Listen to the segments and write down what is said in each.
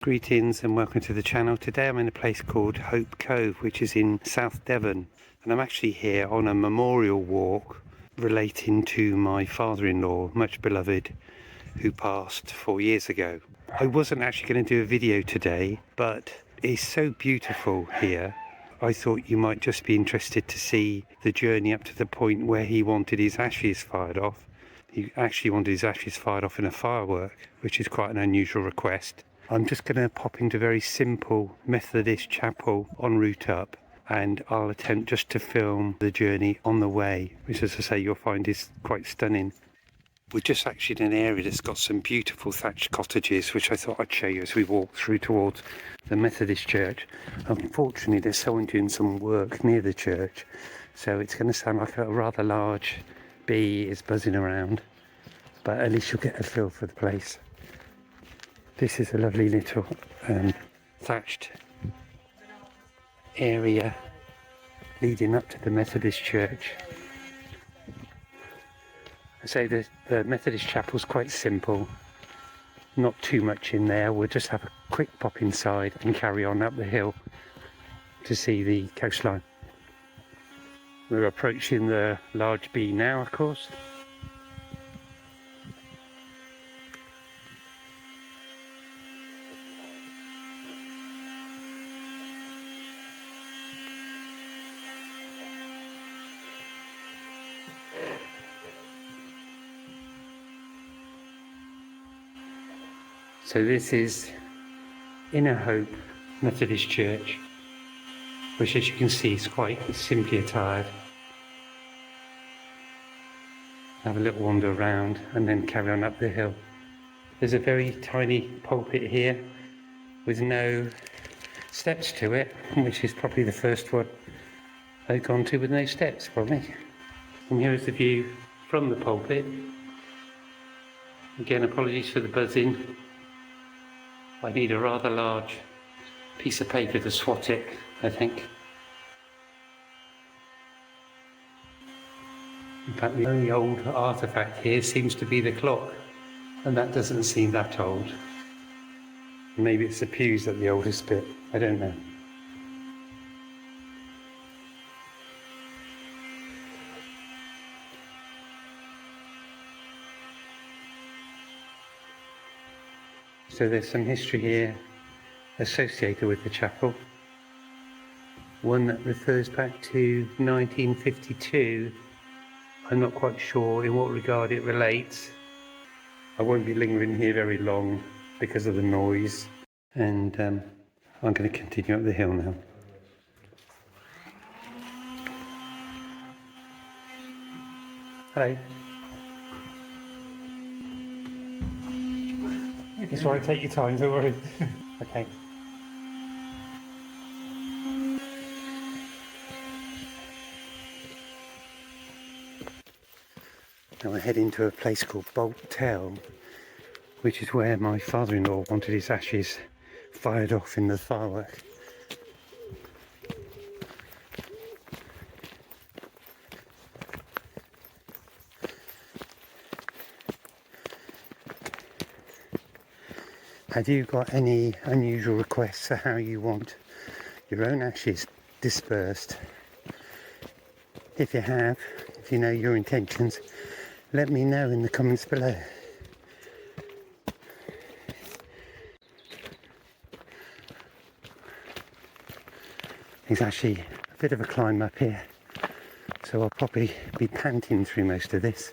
Greetings and welcome to the channel. Today I'm in a place called Cove, which is in South Devon, and I'm actually here on a memorial walk relating to my father-in-law, much beloved, who passed 4 years ago. I wasn't actually going to do a video today, but it's so beautiful here. I thought you might just be interested to see the journey up to the point where he wanted his ashes fired off. He actually wanted his ashes fired off in a firework, which is quite an unusual request. I'm just going to pop into a very simple Methodist chapel en route up, and I'll attempt just to film the journey on the way, which, as I say, you'll find is quite stunning. We're just actually in an area that's got some beautiful thatched cottages, which I thought I'd show you as we walk through towards the Methodist church. Unfortunately, there's someone doing some work near the church, so it's going to sound like a rather large bee is buzzing around, but at least you'll get a feel for the place. This is a lovely little thatched area leading up to the Methodist church. I say the Methodist chapel's quite simple, not too much in there. We'll just have a quick pop inside and carry on up the hill to see the coastline. We're approaching the large bee now, of course. So this is Inner Hope Methodist Church, which, as you can see, is quite simply attired. Have a little wander around and then carry on up the hill. There's a very tiny pulpit here with no steps to it, which is probably the first one I've gone to with no steps, probably. And here is the view from the pulpit. Again, apologies for the buzzing. I need a rather large piece of paper to swat it, I think. In fact, the only old artefact here seems to be the clock, and that doesn't seem that old. Maybe it's the pews at the oldest bit, I don't know. So there's some history here associated with the chapel. One that refers back to 1952. I'm not quite sure in what regard it relates. I won't be lingering here very long because of the noise, and I'm going to continue up the hill now. Hello. It's all right, take your time, don't worry. Okay. Now we're heading to a place called Boltell, which is where my father-in-law wanted his ashes fired off in the firework. Have you got any unusual requests for how you want your own ashes dispersed? If you have, if you know your intentions, let me know in the comments below. It's actually a bit of a climb up here, so I'll probably be panting through most of this.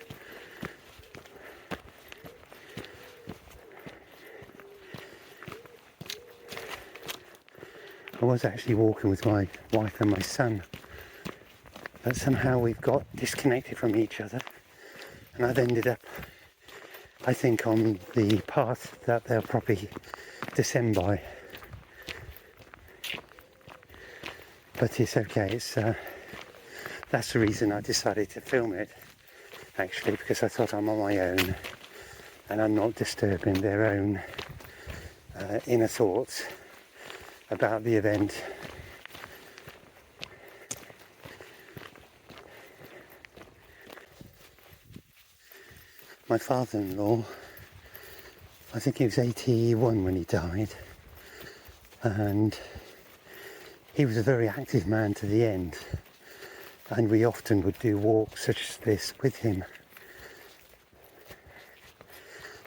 I was actually walking with my wife and my son, but somehow we've got disconnected from each other, and I've ended up, I think, on the path that they'll probably descend by. But it's okay, that's the reason I decided to film it, actually, because I thought I'm on my own and I'm not disturbing their own inner thoughts about the event. My father-in-law, I think he was 81 when he died, and he was a very active man to the end, and we often would do walks such as this with him.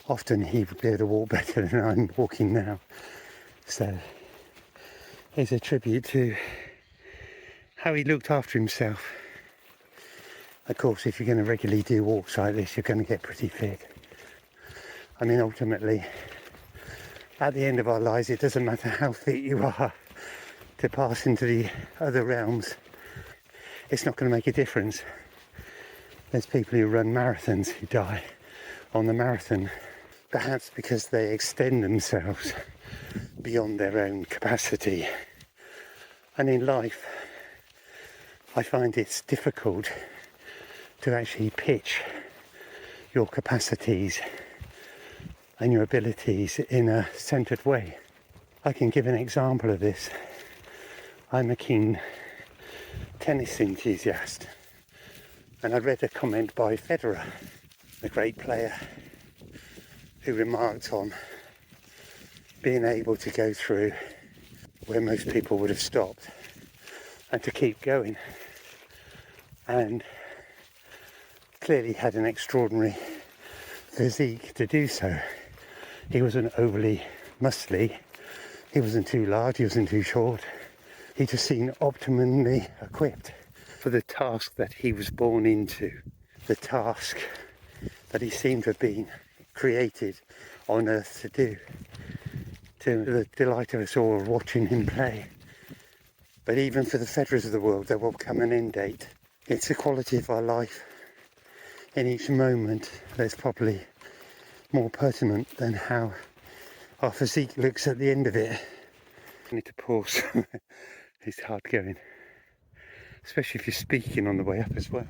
Often he would be able to walk better than I'm walking now, so it's a tribute to how he looked after himself. Of course, if you're going to regularly do walks like this, you're going to get pretty fit. I mean, ultimately, at the end of our lives, it doesn't matter how fit you are to pass into the other realms. It's not going to make a difference. There's people who run marathons who die on the marathon, perhaps because they extend themselves beyond their own capacity. And in life, I find it's difficult to actually pitch your capacities and your abilities in a centred way. I can give an example of this. I'm a keen tennis enthusiast, and I read a comment by Federer, a great player, who remarked on being able to go through where most people would have stopped and to keep going, and clearly had an extraordinary physique to do so. He wasn't overly muscly, he wasn't too large, he wasn't too short. He just seemed optimally equipped for the task that he was born into, the task that he seemed to have been created on earth to do, to the delight of us all watching him play. But even for the Federers of the world, there will come an end date. It's the quality of our life in each moment that's probably more pertinent than how our physique looks at the end of it. I need to pause. It's hard going, especially if you're speaking on the way up as well.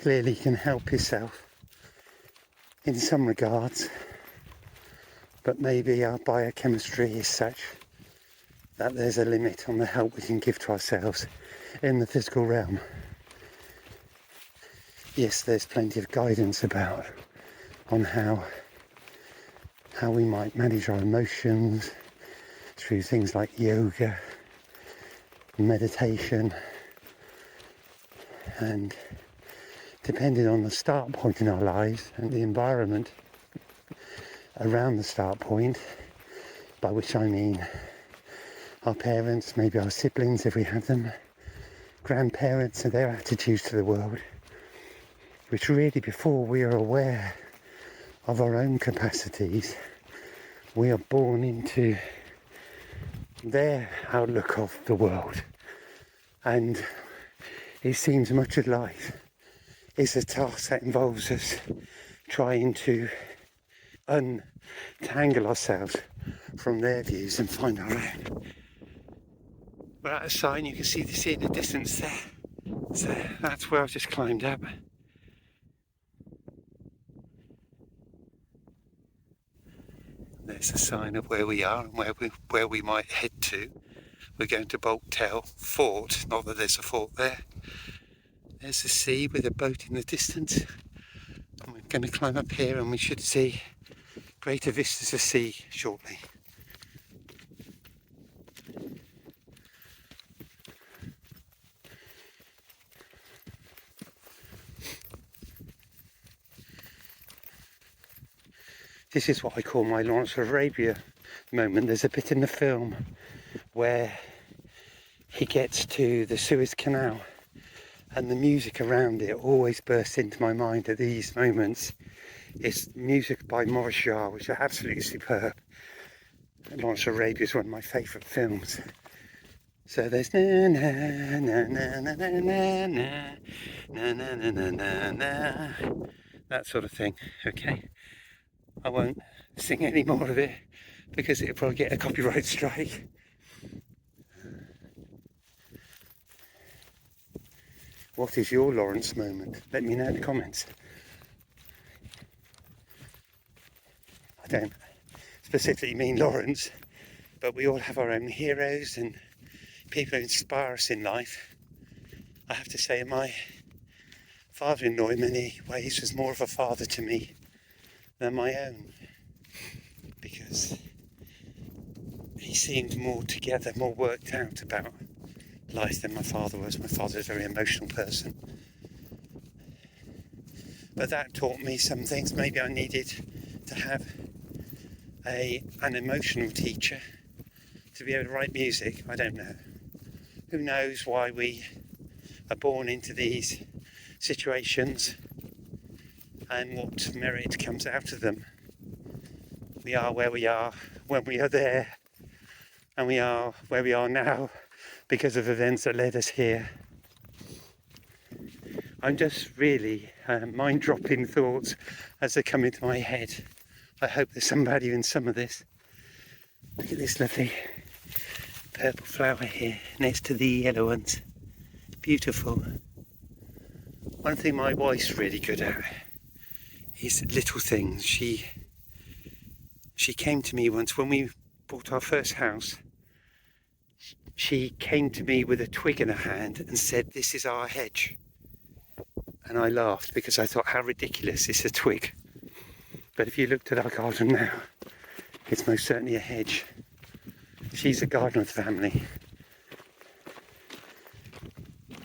Clearly you can help yourself in some regards, but maybe our biochemistry is such that there's a limit on the help we can give to ourselves in the physical realm. Yes, there's plenty of guidance about on how we might manage our emotions through things like yoga, meditation, and depending on the start point in our lives and the environment around the start point, by which I mean our parents, maybe our siblings if we have them, grandparents and their attitudes to the world, which really before we are aware of our own capacities, we are born into their outlook of the world. And it seems much of life is a task that involves us trying to untangle ourselves from their views and find our own. We're at a sign, you can see in the distance there. So that's where I've just climbed up. There's a sign of where we are and where we might head to. We're going to Boltail Fort, not that there's a fort there. There's the sea with a boat in the distance. And we're going to climb up here and we should see greater vistas of sea shortly. This is what I call my Lawrence of Arabia moment. There's a bit in the film where he gets to the Suez Canal and the music around it always bursts into my mind at these moments. It's music by Maurice Jarre, which are absolutely superb. Lawrence of Arabia is one of my favourite films. So there's na na na na na na na na na na na na na, that sort of thing. Okay, I won't sing any more of it because it'll probably get a copyright strike. What is your Lawrence moment? Let me know in the comments. I don't specifically mean Lawrence, but we all have our own heroes and people who inspire us in life. I have to say my father-in-law in many ways was more of a father to me than my own, because seemed more together, more worked out about life than my father was. My father was a very emotional person. But that taught me some things. Maybe I needed to have an emotional teacher to be able to write music. I don't know. Who knows why we are born into these situations and what merit comes out of them. We are where we are when we are there, and we are where we are now because of events that led us here. I'm just really mind-dropping thoughts as they come into my head. I hope there's some value in some of this. Look at this lovely purple flower here next to the yellow ones. Beautiful. One thing my wife's really good at is little things. She came to me once when we bought our first house. She came to me with a twig in her hand and said, "This is our hedge." And I laughed because I thought, how ridiculous, it's a twig. But if you looked at our garden now, it's most certainly a hedge. She's a gardener of the family.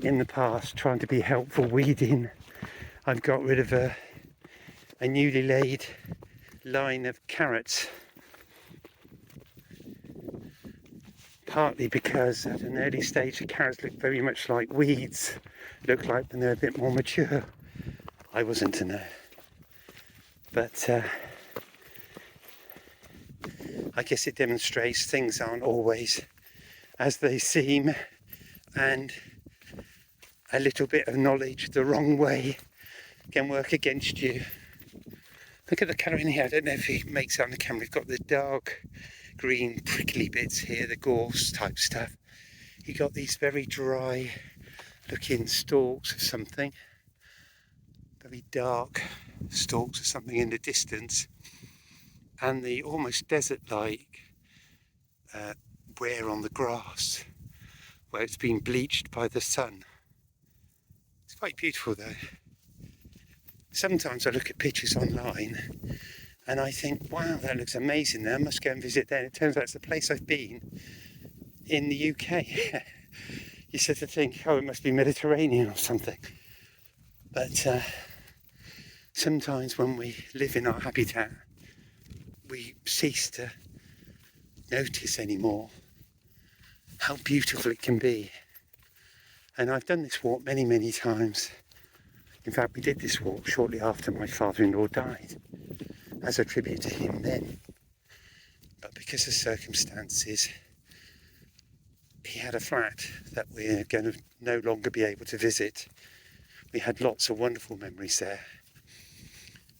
In the past, trying to be helpful weeding, I've got rid of a newly laid line of carrots. Partly because at an early stage the carrots looked very much like weeds, looked like when they're a bit more mature. I wasn't to know. But I guess it demonstrates things aren't always as they seem, and a little bit of knowledge the wrong way can work against you. Look at the colour in here. I don't know if it makes it on the camera. We've got the dark green prickly bits here, the gorse type stuff. You got these very dry looking stalks of something, very dark stalks of something in the distance, and the almost desert-like wear on the grass where it's been bleached by the sun. It's quite beautiful though. Sometimes I look at pictures online and I think, wow, that looks amazing there, I must go and visit there. And it turns out it's a place I've been in the UK. You sort of think, oh, it must be Mediterranean or something. But sometimes when we live in our habitat, we cease to notice anymore how beautiful it can be. And I've done this walk many, many times. In fact, we did this walk shortly after my father-in-law died, as a tribute to him then. But because of circumstances, he had a flat that we're going to no longer be able to visit. We had lots of wonderful memories there.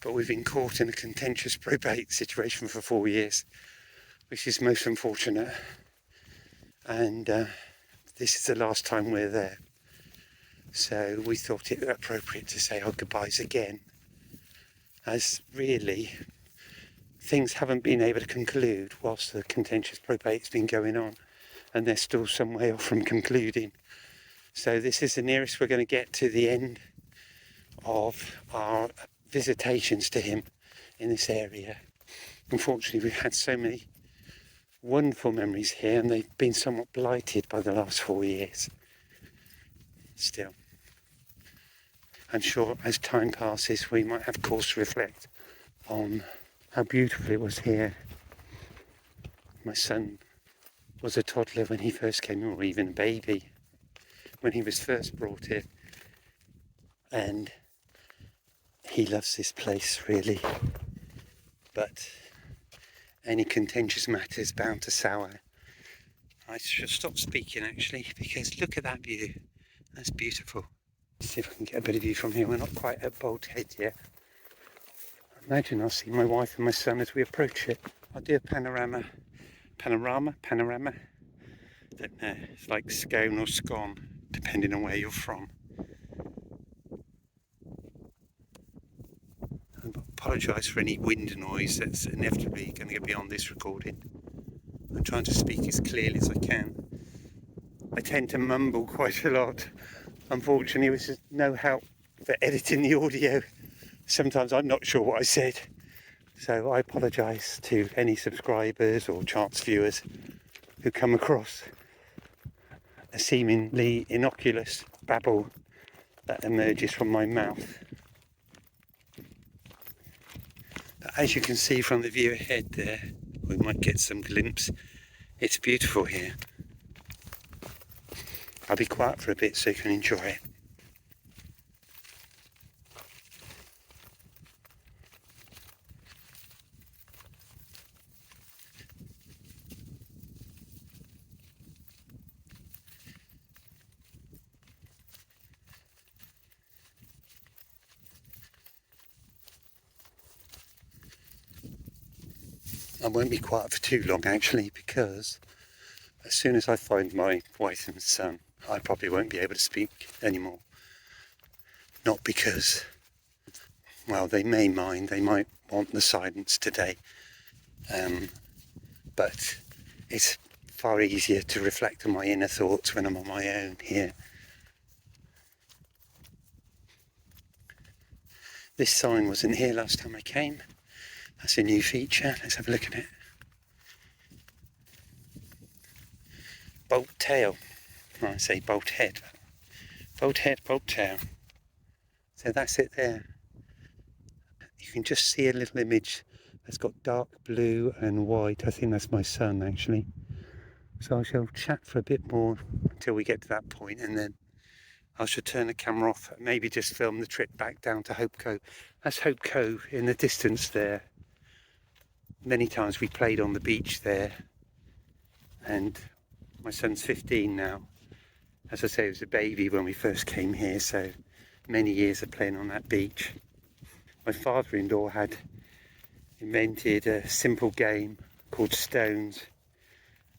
But we've been caught in a contentious probate situation for 4 years, which is most unfortunate. And this is the last time we're there. So we thought it appropriate to say our goodbyes again, as really things haven't been able to conclude whilst the contentious probate's been going on, and they're still some way off from concluding. So this is the nearest we're going to get to the end of our visitations to him in this area. Unfortunately, we've had so many wonderful memories here, and they've been somewhat blighted by the last 4 years. Still, I'm sure as time passes we might have cause to reflect on how beautiful it was here. My son was a toddler when he first came, or even a baby when he was first brought here, and he loves this place really. But any contentious matter is bound to sour. I should stop speaking actually, because look at that view. That's beautiful. Let's see if I can get a bit of view from here. We're not quite at Bolt Head yet. I imagine I'll see my wife and my son as we approach it. I'll do a panorama. Don't know, it's like scone or scone, depending on where you're from. I apologise for any wind noise that's inevitably going to get beyond this recording. I'm trying to speak as clearly as I can. I tend to mumble quite a lot. Unfortunately, which is no help for editing the audio. Sometimes I'm not sure what I said. So I apologise to any subscribers or chance viewers. who come across a seemingly innocuous babble that emerges from my mouth. But as you can see from the view ahead there, we might get some glimpse. It's beautiful here. I'll be quiet for a bit so you can enjoy it. I won't be quiet for too long actually, because as soon as I find my wife and son, I probably won't be able to speak anymore. Not because, well, they may mind, they might want the silence today, but it's far easier to reflect on my inner thoughts when I'm on my own here. This sign wasn't here last time I came. That's a new feature. Let's have a look at it. Bolt tail. I say bolt head. Bolt head, bolt tail. So that's it there. You can just see a little image that's got dark blue and white. I think that's my son actually. So I shall chat for a bit more until we get to that point, and then I shall turn the camera off and maybe just film the trip back down to Hope Cove. That's Hope Cove in the distance there. Many times we played on the beach there, and my son's 15 now. As I say, he was a baby when we first came here, so many years of playing on that beach. My father-in-law had invented a simple game called stones,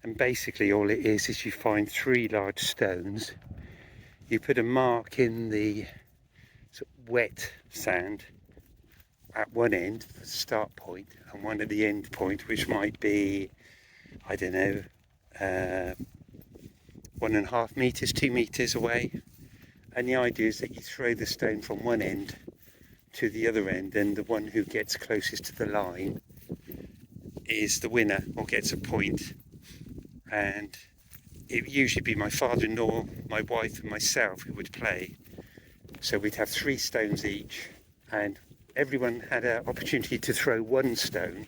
and basically all it is you find 3 large stones, you put a mark in the sort of wet sand at one end for the start point, and one at the end point, which might be, I don't know, 1.5 meters, 2 meters away. And the idea is that you throw the stone from one end to the other end, and the one who gets closest to the line is the winner, or gets a point. And it would usually be my father-in-law, my wife and myself who would play. So we'd have 3 stones each, and everyone had an opportunity to throw 1 stone,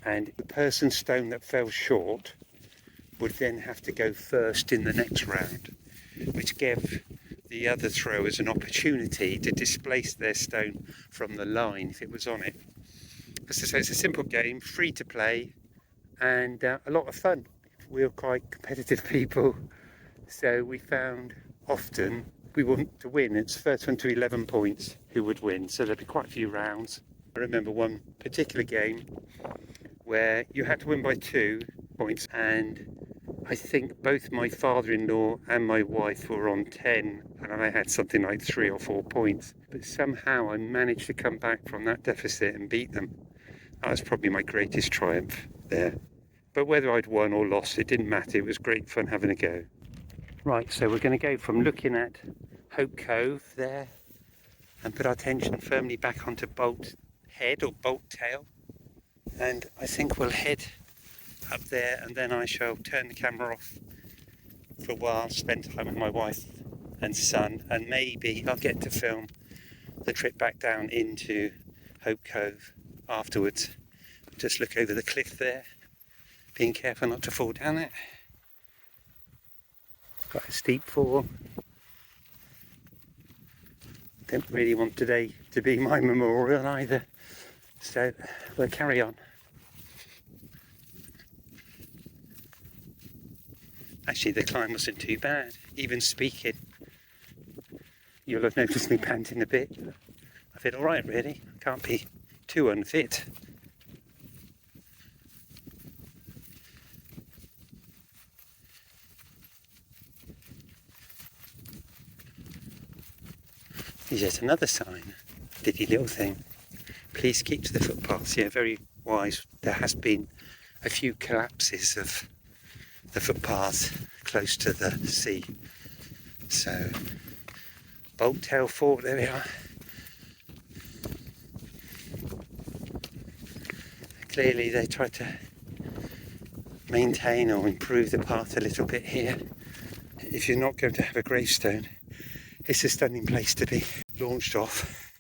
and the person's stone that fell short would then have to go first in the next round, which gave the other throwers an opportunity to displace their stone from the line if it was on it. As I say, it's a simple game, free to play, and a lot of fun. We were quite competitive people, so we found often we want to win. It's first one to 11 points who would win, so there'd be quite a few rounds. I remember one particular game where you had to win by 2 points, and I think both my father-in-law and my wife were on 10, and I had something like 3 or 4 points. But somehow I managed to come back from that deficit and beat them. That was probably my greatest triumph there. But whether I'd won or lost, it didn't matter. It was great fun having a go. Right, so we're going to go from looking at Hope Cove there and put our attention firmly back onto Bolt Head or Bolt Tail. And I think we'll head up there, and then I shall turn the camera off for a while, spend time with my wife and son, and maybe I'll get to film the trip back down into Hope Cove afterwards. Just look over the cliff there, being careful not to fall down it. Quite a steep fall. Don't really want today to be my memorial either, so we'll carry on. Actually, the climb wasn't too bad. Even speaking, you'll have noticed me panting a bit. I feel alright really, can't be too unfit. Here's yet another sign, diddy little thing. Please keep to the footpaths. Yeah, very wise. There has been a few collapses of the footpaths close to the sea. So, Bolt Tail Fort, there we are. Clearly they tried to maintain or improve the path a little bit here. If you're not going to have a gravestone, it's a stunning place to be launched off.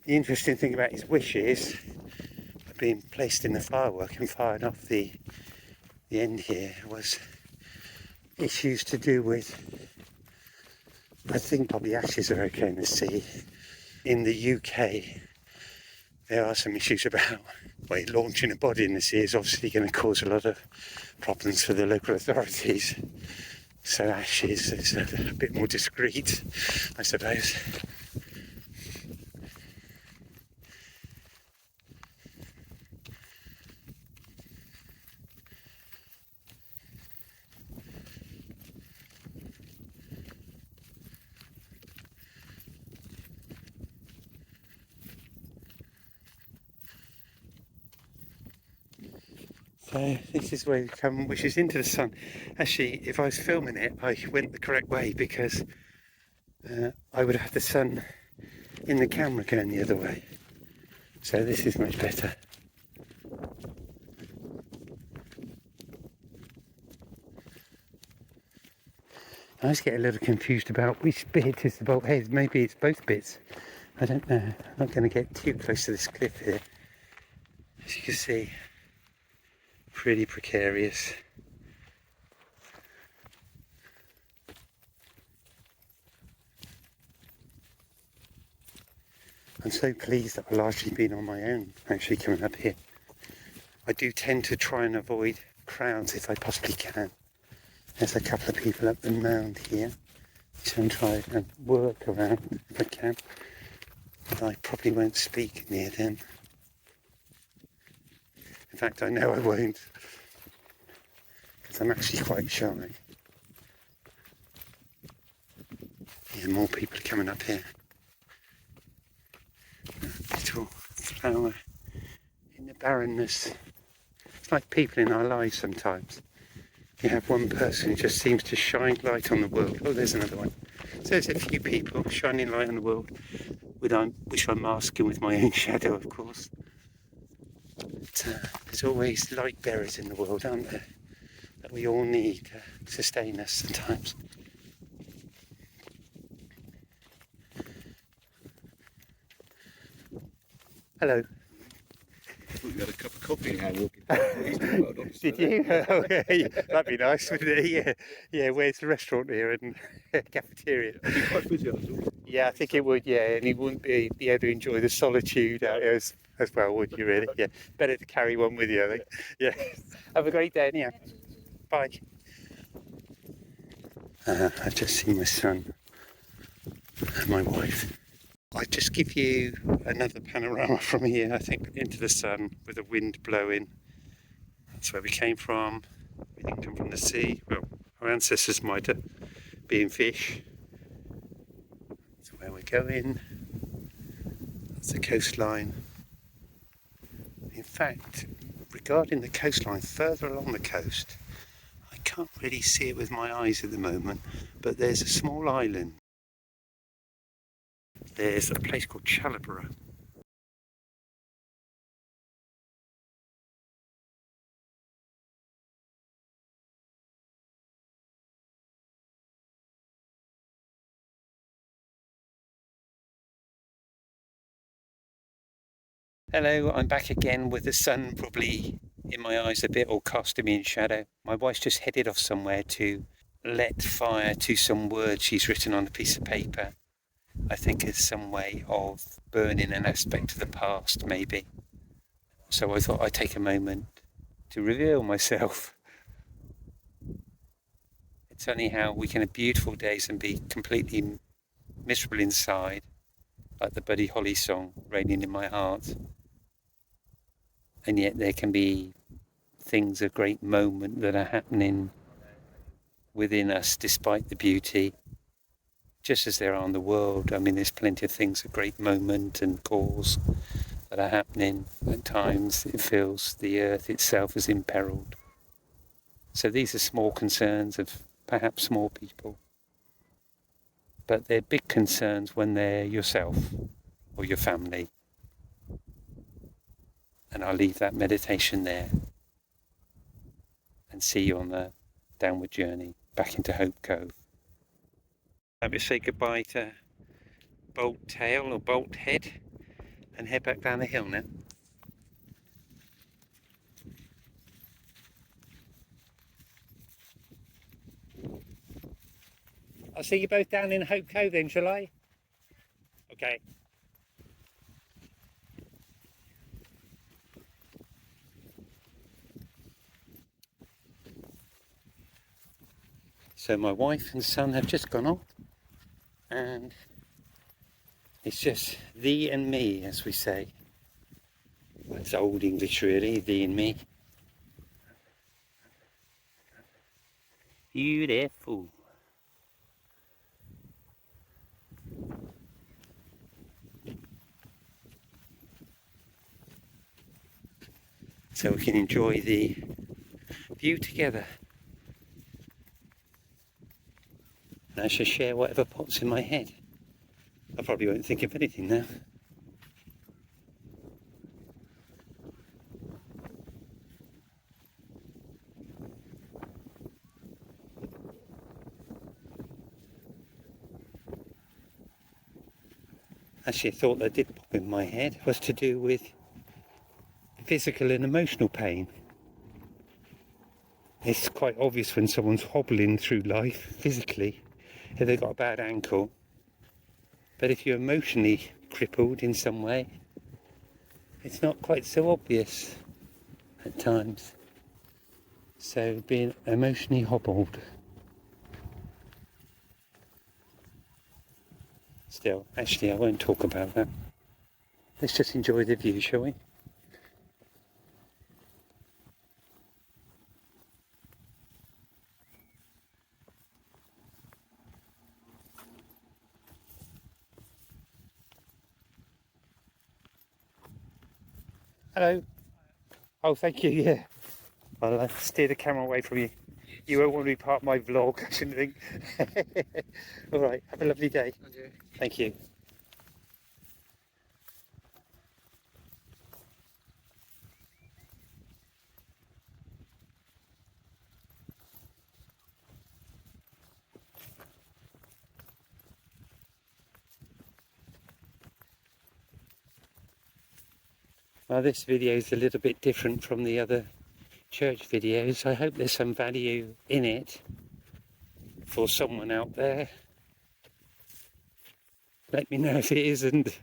The interesting thing about his wish is being placed in the firework and fired off the end here was issues to do with, I think probably ashes are okay in the sea. In the UK, there are some issues about launching a body in the sea is obviously going to cause a lot of problems for the local authorities. So ashes is a bit more discreet, I suppose. So this is where we come, which is into the sun. Actually, if I was filming it, I went the correct way because I would have the sun in the camera going the other way. So this is much better. I always get a little confused about which bit is the bolt head. Maybe it's both bits. I don't know. I'm not going to get too close to this cliff here. As you can see, pretty precarious. I'm so pleased that I've largely been on my own actually coming up here. I do tend to try and avoid crowds if I possibly can. There's a couple of people up the mound here, which I'm trying to work around if I can. But I probably won't speak near them. In fact, I know I won't, because I'm actually quite shy. Yeah, more people are coming up here. Little flower in the barrenness. It's like people in our lives sometimes. You have one person who just seems to shine light on the world. Oh, there's another one. So there's a few people shining light on the world, which I'm masking with my own shadow, of course. But, there's always light bearers in the world, aren't there? That we all need to sustain us sometimes. Hello. We got a cup of coffee now walking. Did you? Oh, yeah, that'd be nice, wouldn't it? Yeah, yeah. Where's the restaurant here and cafeteria? It'd be quite busy, I thought. Yeah, I think it would. Yeah, and you wouldn't be able to enjoy the solitude out here as well, would you? Really? Yeah. Better to carry one with you, I think. Yeah. Have a great day, anyhow. Bye. I've just seen my son and my wife. I'll just give you another panorama from here, I think, into the sun with the wind blowing. That's where we came from. We didn't come from the sea. Well, our ancestors might have been fish. That's where we're going. That's the coastline. In fact, regarding the coastline, further along the coast, I can't really see it with my eyes at the moment, but there's a small island. There's a place called Chalabra. Hello, I'm back again with the sun probably in my eyes a bit or casting me in shadow. My wife's just headed off somewhere to let fire to some words she's written on a piece of paper. I think it's some way of burning an aspect of the past, maybe. So I thought I'd take a moment to reveal myself. It's funny how we can have beautiful days and be completely miserable inside, like the Buddy Holly song, Raining in My Heart. And yet there can be things of great moment that are happening within us despite the beauty, just as there are in the world. I mean, there's plenty of things of great moment and cause that are happening. At times it feels the earth itself is imperiled. So these are small concerns of perhaps small people, but they're big concerns when they're yourself or your family. And I'll leave that meditation there. and see you on the downward journey back into Hope Cove. Let me say goodbye to Bolt Tail or Bolt Head and head back down the hill now. I'll see you both down in Hope Cove then, shall I? Okay. So my wife and son have just gone off, and it's just thee and me, as we say. That's old English really, thee and me. Beautiful. So we can enjoy the view together. And I shall share whatever pops in my head. I probably won't think of anything now. Actually, a thought that did pop in my head was to do with physical and emotional pain. It's quite obvious when someone's hobbling through life physically, if they've got a bad ankle. But if you're emotionally crippled in some way, it's not quite so obvious at times. So being emotionally hobbled. Still, actually I won't talk about that. Let's just enjoy the view, shall we? Hello. Oh, thank you, yeah. I'll steer the camera away from you. You won't want to be part of my vlog, I shouldn't think. Alright, have a lovely day. Okay. Thank you. Well, this video is a little bit different from the other church videos. I hope there's some value in it for someone out there. Let me know if it isn't.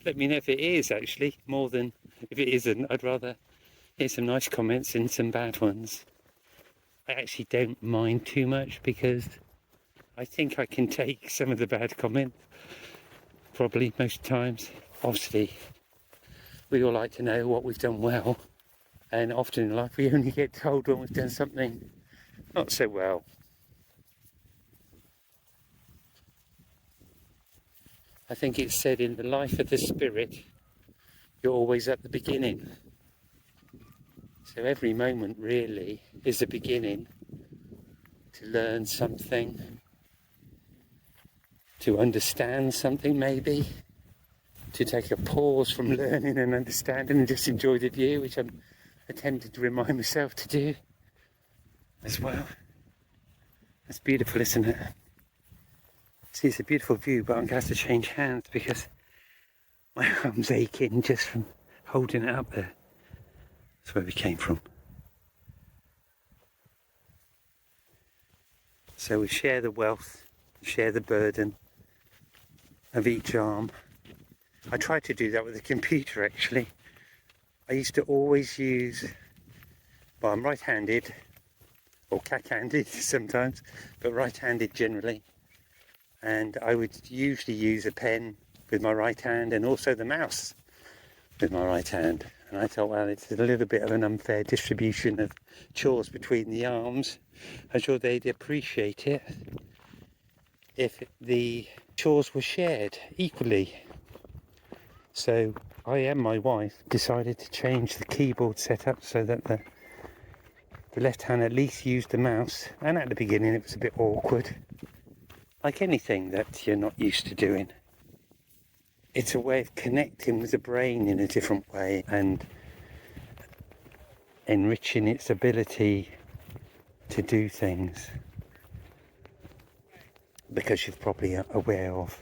Let me know if it is, actually, more than if it isn't. I'd rather hear some nice comments than some bad ones. I actually don't mind too much because I think I can take some of the bad comments, probably most times. Obviously, we all like to know what we've done well, and often in life we only get told when we've done something not so well. I think it's said in the life of the spirit, you're always at the beginning. So every moment really is a beginning to learn something, to understand something maybe, to take a pause from learning and understanding and just enjoy the view, which I'm attempting to remind myself to do as well. That's beautiful, isn't it? See, it's a beautiful view, but I'm going to have to change hands because my arm's aching just from holding it up there. That's where we came from. So we share the wealth, share the burden of each arm. I try to do that with the computer actually. I used to always use, well, I'm right-handed, or cack-handed sometimes, but right-handed generally. And I would usually use a pen with my right hand and also the mouse with my right hand. And I thought, well, it's a little bit of an unfair distribution of chores between the arms. I'm sure they'd appreciate it if the chores were shared equally. So I and my wife decided to change the keyboard setup so that the left hand at least used the mouse. And at the beginning it was a bit awkward, like anything that you're not used to doing. It's a way of connecting with the brain in a different way and enriching its ability to do things, because you're probably aware of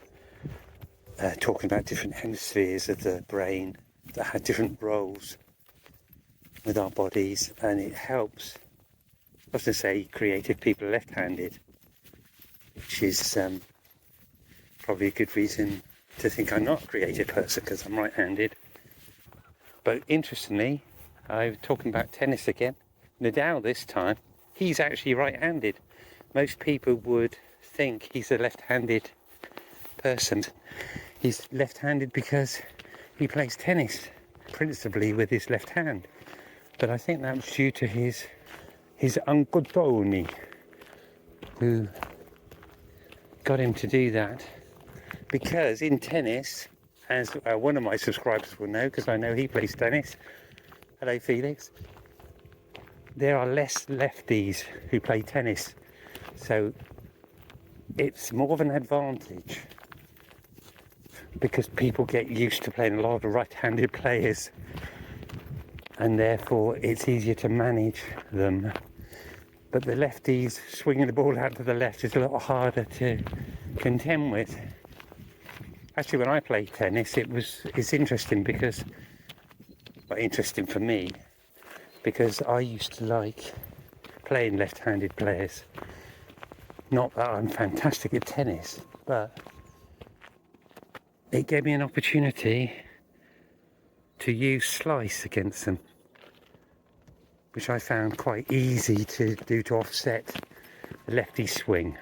talking about different hemispheres of the brain that have different roles with our bodies, and it helps. I was going to say creative people are left-handed, which is probably a good reason to think I'm not a creative person, because I'm right-handed. But interestingly, I'm talking about tennis again. Nadal this time, he's actually right-handed. Most people would think he's a left-handed person. He's left-handed because he plays tennis principally with his left hand. But I think that was due to his Uncle Tony, who got him to do that. Because in tennis, as one of my subscribers will know, because I know he plays tennis, hello Felix, there are less lefties who play tennis. So it's more of an advantage, because people get used to playing a lot of right-handed players, and therefore it's easier to manage them. But the lefties swinging the ball out to the left is a lot harder to contend with. Actually, when I played tennis, it's interesting because, well, interesting for me, because I used to like playing left-handed players. Not that I'm fantastic at tennis, but it gave me an opportunity to use slice against them, which I found quite easy to do to offset the lefty swing.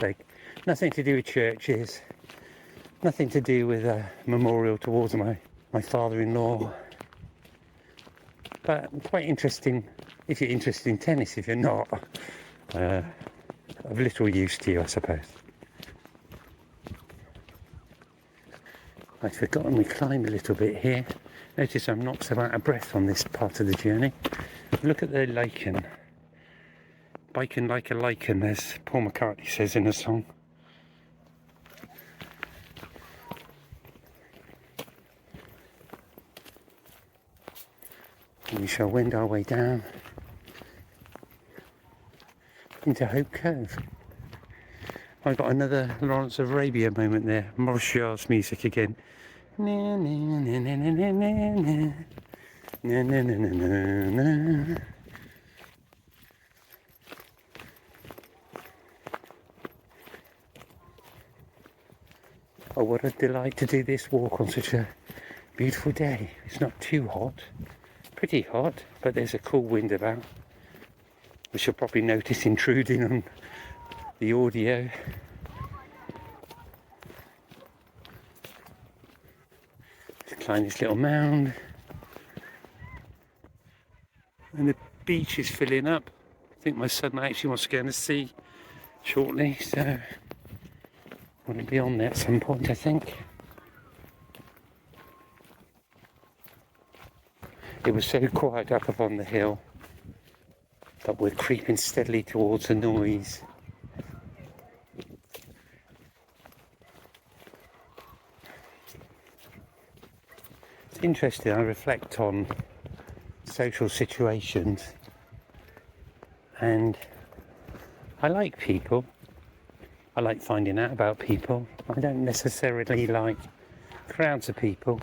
Like, nothing to do with churches, nothing to do with a memorial towards my father-in-law. But quite interesting if you're interested in tennis. If you're not, of little use to you, I suppose. I'd forgotten we climbed a little bit here. Notice I'm not so out of breath on this part of the journey. Look at the lichen. Biking like a lichen, as Paul McCartney says in a song. And we shall wend our way down into Hope Cove. I got another Lawrence of Arabia moment there. Morris Shah's music again. Na, na, na, na, na, na, na. Na, na, na, na, na. Oh, what a delight to do this walk on such a beautiful day. It's not too hot, pretty hot, but there's a cool wind about, which you'll probably notice intruding on the audio. Let's climb this little mound. And the beach is filling up. I think my son actually wants to go in the sea shortly, so I want to be on there at some point, I think. It was so quiet up on the hill, but we're creeping steadily towards the noise. It's interesting, I reflect on social situations, and I like people. I like finding out about people. I don't necessarily like crowds of people,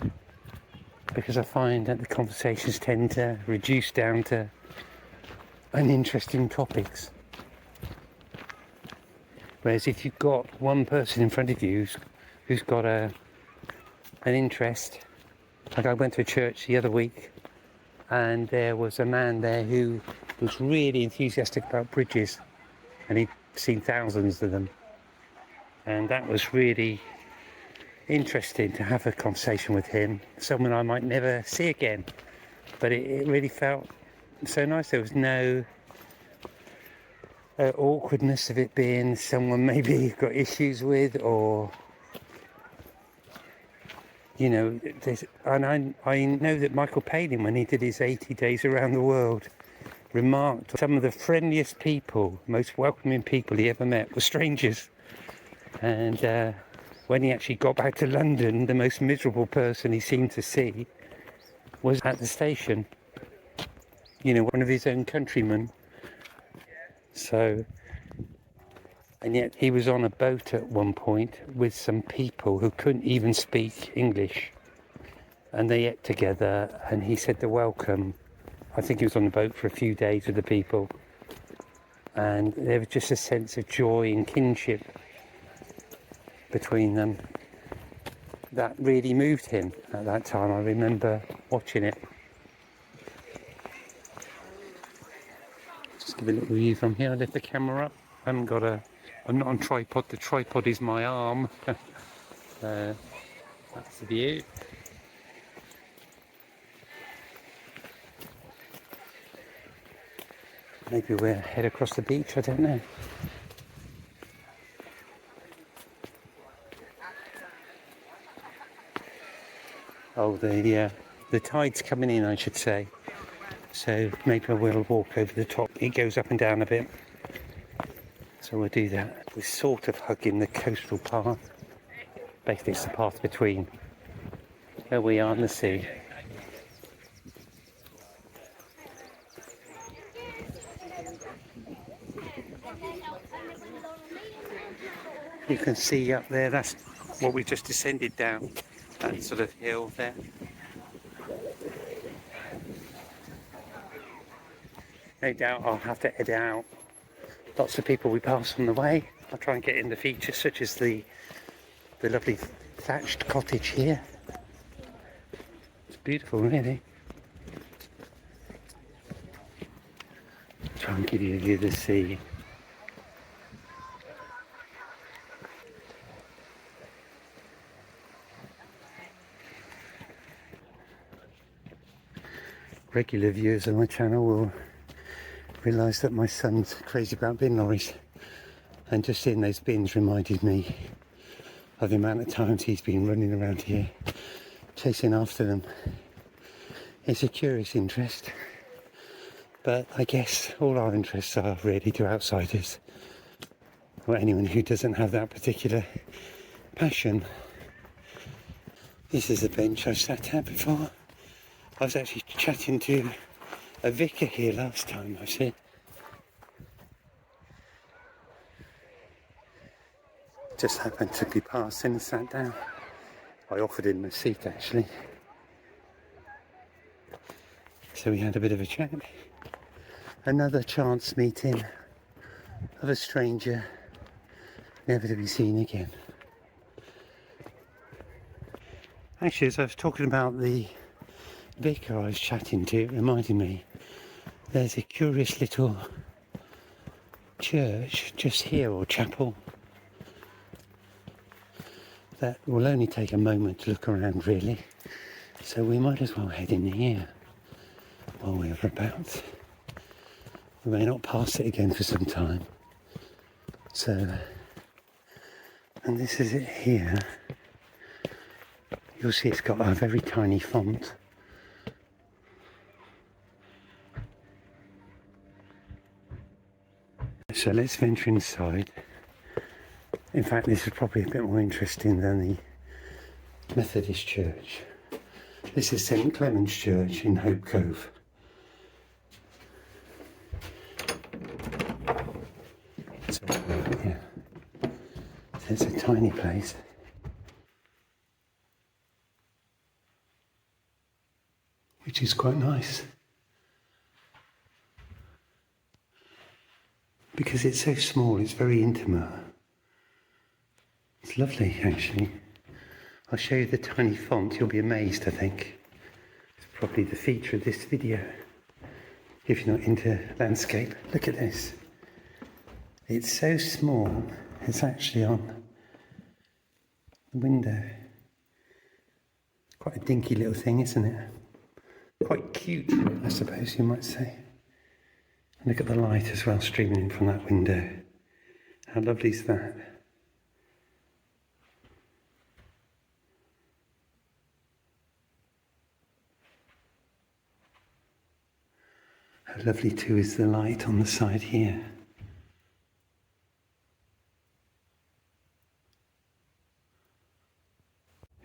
because I find that the conversations tend to reduce down to uninteresting topics. Whereas if you've got one person in front of you who's got an interest, like I went to a church the other week, and there was a man there who was really enthusiastic about bridges, and he'd seen thousands of them, and that was really interesting to have a conversation with him, someone I might never see again, but it really felt so nice. There was no awkwardness of it being someone maybe you've got issues with, or you know, and I know that Michael Palin, when he did his 80 days around the world, remarked some of the friendliest people, most welcoming people he ever met were strangers. And when he actually got back to London, the most miserable person he seemed to see was at the station. You know, one of his own countrymen So, and yet he was on a boat at one point with some people who couldn't even speak English. And they ate together, and he said the welcome. I think he was on the boat for a few days with the people. And there was just a sense of joy and kinship between them that really moved him at that time. I remember watching it. Just give a little view from here. I lift the camera up. I'm not on tripod. The tripod is my arm. That's the view. Maybe we'll head across the beach, I don't know. Oh, the tide's coming in, I should say. So maybe we'll walk over the top. It goes up and down a bit. So we'll do that. We're sort of hugging the coastal path. Basically it's the path between where we are and the sea. You can see up there, that's what we just descended down, that sort of hill there. No doubt I'll have to edit out lots of people we pass on the way. I'll try and get in the features such as the lovely thatched cottage here. It's beautiful, really. Try and give you a view of the sea. Regular viewers of my channel will realise that my son's crazy about bin lorries, and just seeing those bins reminded me of the amount of times he's been running around here chasing after them. It's a curious interest, but I guess all our interests are really to outsiders or anyone who doesn't have that particular passion. This is a bench I've sat at before. I was actually chatting to a vicar here last time I was here. Just happened to be passing and sat down. I offered him a seat actually. So we had a bit of a chat. Another chance meeting of a stranger, never to be seen again. Actually, as I was talking about the vicar I was chatting to, it reminded me there's a curious little church just here, or chapel, that will only take a moment to look around really, so we might as well head in here while we're about. We may not pass it again for some time, so, and this is it here. You'll see it's got a very tiny font. So let's venture inside. In fact, this is probably a bit more interesting than the Methodist church. This is St Clement's Church in Hope Cove. So, yeah, so it's a tiny place. Which is quite nice. Because it's so small, it's very intimate. It's lovely, actually. I'll show you the tiny font, you'll be amazed, I think. It's probably the feature of this video, if you're not into landscape. Look at this. It's so small, it's actually on the window. Quite a dinky little thing, isn't it? Quite cute, I suppose you might say. And look at the light as well streaming in from that window. How lovely is that? How lovely too is the light on the side here.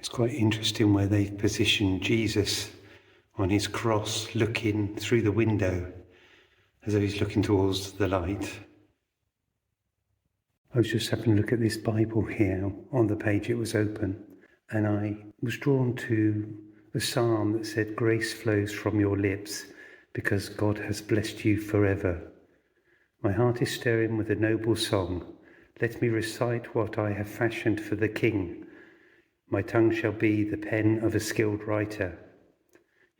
It's quite interesting where they've positioned Jesus on his cross looking through the window as though he's looking towards the light. I was just having a look at this Bible here. On the page it was open, and I was drawn to a psalm that said, "Grace flows from your lips because God has blessed you forever. My heart is stirring with a noble song. Let me recite what I have fashioned for the King. My tongue shall be the pen of a skilled writer.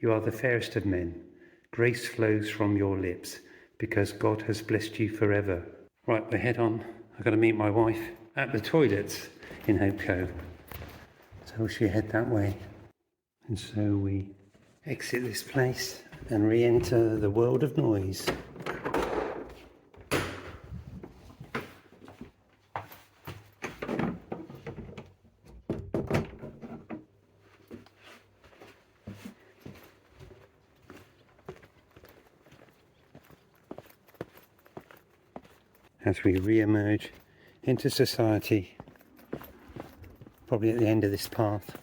You are the fairest of men. Grace flows from your lips because God has blessed you forever." Right, we head on. I've got to meet my wife at the toilets in Hope Cove. So she head that way. And so we exit this place and re-enter the world of noise. As we re-emerge into society, probably at the end of this path.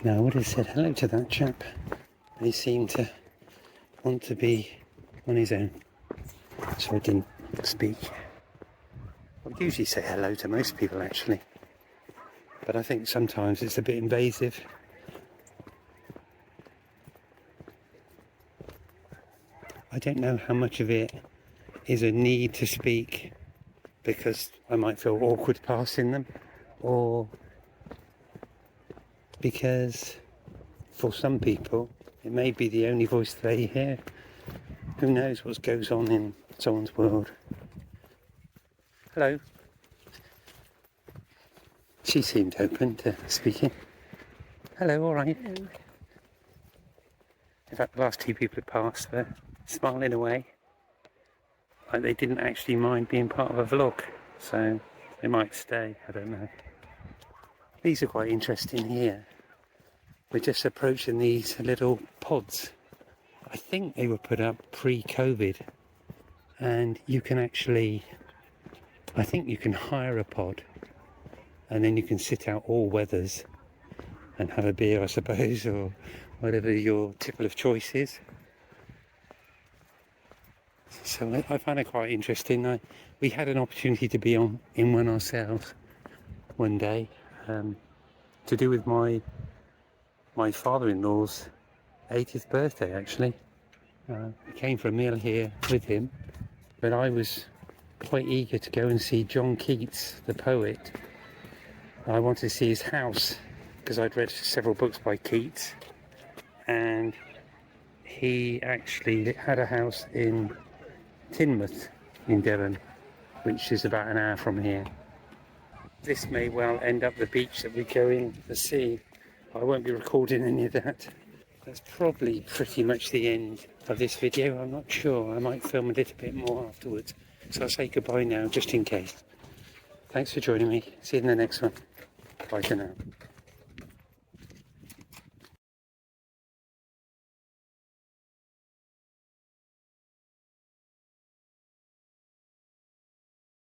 Now I would have said hello to that chap, but he seemed to want to be on his own, so I didn't speak. I would usually say hello to most people actually, but I think sometimes it's a bit invasive. I don't know how much of it is a need to speak because I might feel awkward passing them, or because for some people it may be the only voice they hear. Who knows what goes on in someone's world. Hello. She seemed open to speaking. Hello, all right. Hello. In fact, the last two people who passed were smiling away, like they didn't actually mind being part of a vlog, so they might stay, I don't know. These are quite interesting here. We're just approaching these little pods. I think they were put up pre-COVID, and you can actually, I think you can hire a pod and then you can sit out all weathers and have a beer, I suppose, or whatever your tipple of choice is. So I find it quite interesting. We had an opportunity to be in one ourselves one day, to do with my father-in-law's 80th birthday actually. We came for a meal here with him, but I was quite eager to go and see John Keats, the poet. I wanted to see his house because I'd read several books by Keats, and he actually had a house in Teignmouth in Devon, which is about an hour from here. This may well end up the beach that we go in to see. I won't be recording any of that. That's probably pretty much the end of this video. I'm not sure. I might film a little bit more afterwards. So I'll say goodbye now, just in case. Thanks for joining me. See you in the next one. Bye for now.